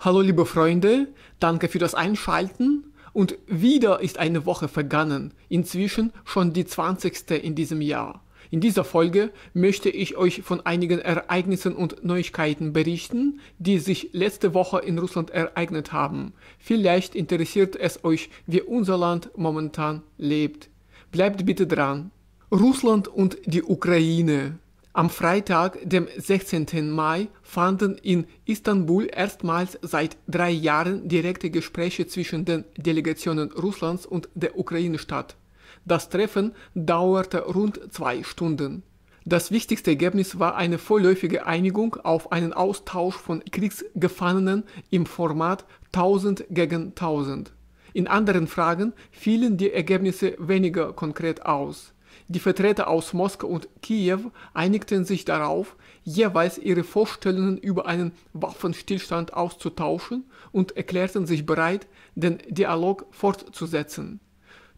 Hallo liebe Freunde, danke für das Einschalten und wieder ist eine Woche vergangen, inzwischen schon die 20. in diesem Jahr. In dieser Folge möchte ich euch von einigen Ereignissen und Neuigkeiten berichten, die sich letzte Woche in Russland ereignet haben. Vielleicht interessiert es euch, wie unser Land momentan lebt. Bleibt bitte dran. Russland und die Ukraine. Am Freitag, dem 16. Mai, fanden in Istanbul erstmals seit 3 Jahren direkte Gespräche zwischen den Delegationen Russlands und der Ukraine statt. Das Treffen dauerte rund 2 Stunden. Das wichtigste Ergebnis war eine vorläufige Einigung auf einen Austausch von Kriegsgefangenen im Format 1000 gegen 1000. In anderen Fragen fielen die Ergebnisse weniger konkret aus. Die Vertreter aus Moskau und Kiew einigten sich darauf, jeweils ihre Vorstellungen über einen Waffenstillstand auszutauschen und erklärten sich bereit, den Dialog fortzusetzen.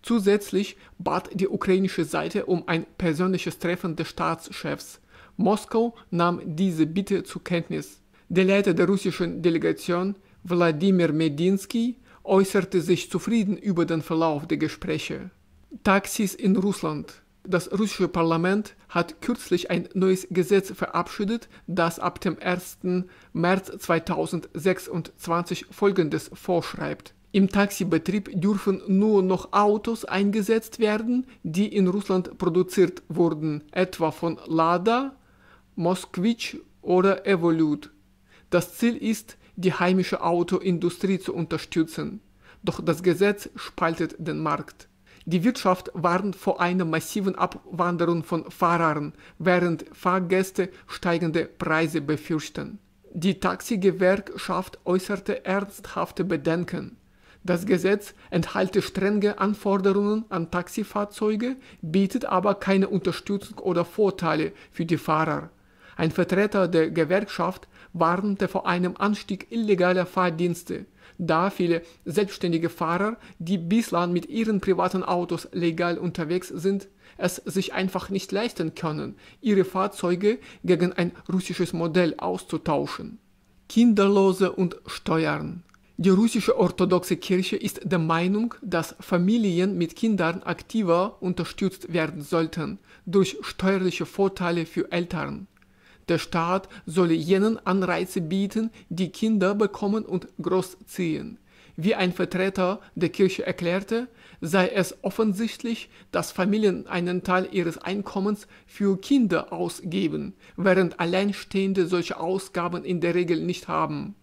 Zusätzlich bat die ukrainische Seite um ein persönliches Treffen des Staatschefs. Moskau nahm diese Bitte zur Kenntnis. Der Leiter der russischen Delegation, Wladimir Medinsky, äußerte sich zufrieden über den Verlauf der Gespräche. Taxis in Russland. Das russische Parlament hat kürzlich ein neues Gesetz verabschiedet, das ab dem 1. März 2026 Folgendes vorschreibt. Im Taxibetrieb dürfen nur noch Autos eingesetzt werden, die in Russland produziert wurden, etwa von Lada, Moskvich oder Evolut. Das Ziel ist, die heimische Autoindustrie zu unterstützen. Doch das Gesetz spaltet den Markt. Die Wirtschaft warnt vor einer massiven Abwanderung von Fahrern, während Fahrgäste steigende Preise befürchten. Die Taxigewerkschaft äußerte ernsthafte Bedenken. Das Gesetz enthalte strenge Anforderungen an Taxifahrzeuge, bietet aber keine Unterstützung oder Vorteile für die Fahrer. Ein Vertreter der Gewerkschaft warnte vor einem Anstieg illegaler Fahrdienste, da viele selbstständige Fahrer, die bislang mit ihren privaten Autos legal unterwegs sind, es sich einfach nicht leisten können, ihre Fahrzeuge gegen ein russisches Modell auszutauschen. Kinderlose und Steuern. Die russische orthodoxe Kirche ist der Meinung, dass Familien mit Kindern aktiver unterstützt werden sollten, durch steuerliche Vorteile für Eltern. Der Staat solle jenen Anreize bieten, die Kinder bekommen und großziehen. Wie ein Vertreter der Kirche erklärte, sei es offensichtlich, dass Familien einen Teil ihres Einkommens für Kinder ausgeben, während Alleinstehende solche Ausgaben in der Regel nicht haben.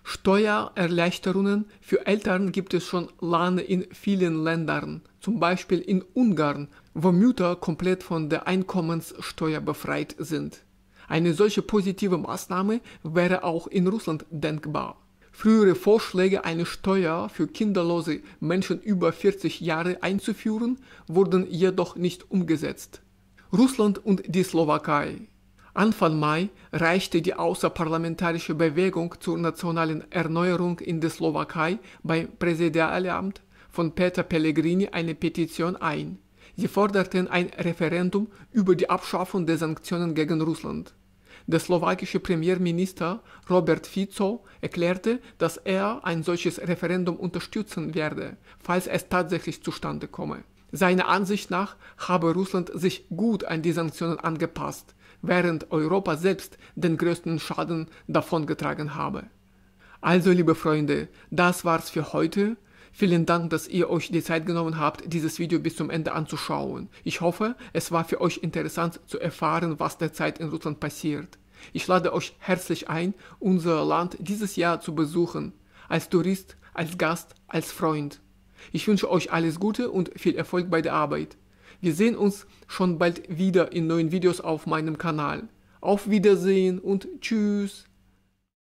Steuererleichterungen für Eltern gibt es schon lange in vielen Ländern, zum Beispiel in Ungarn, wo Mütter komplett von der Einkommenssteuer befreit sind. Eine solche positive Maßnahme wäre auch in Russland denkbar. Frühere Vorschläge, eine Steuer für kinderlose Menschen über 40 Jahre einzuführen, wurden jedoch nicht umgesetzt. Russland und die Slowakei. Anfang Mai reichte die außerparlamentarische Bewegung zur nationalen Erneuerung in der Slowakei beim Präsidialamt von Peter Pellegrini eine Petition ein. Sie forderten ein Referendum über die Abschaffung der Sanktionen gegen Russland. Der slowakische Premierminister Robert Fico erklärte, dass er ein solches Referendum unterstützen werde, falls es tatsächlich zustande komme. Seiner Ansicht nach habe Russland sich gut an die Sanktionen angepasst, während Europa selbst den größten Schaden davongetragen habe. Also, liebe Freunde, das war's für heute. Vielen Dank, dass ihr euch die Zeit genommen habt, dieses Video bis zum Ende anzuschauen. Ich hoffe, es war für euch interessant zu erfahren, was derzeit in Russland passiert. Ich lade euch herzlich ein, unser Land dieses Jahr zu besuchen. Als Tourist, als Gast, als Freund. Ich wünsche euch alles Gute und viel Erfolg bei der Arbeit. Wir sehen uns schon bald wieder in neuen Videos auf meinem Kanal. Auf Wiedersehen und tschüss!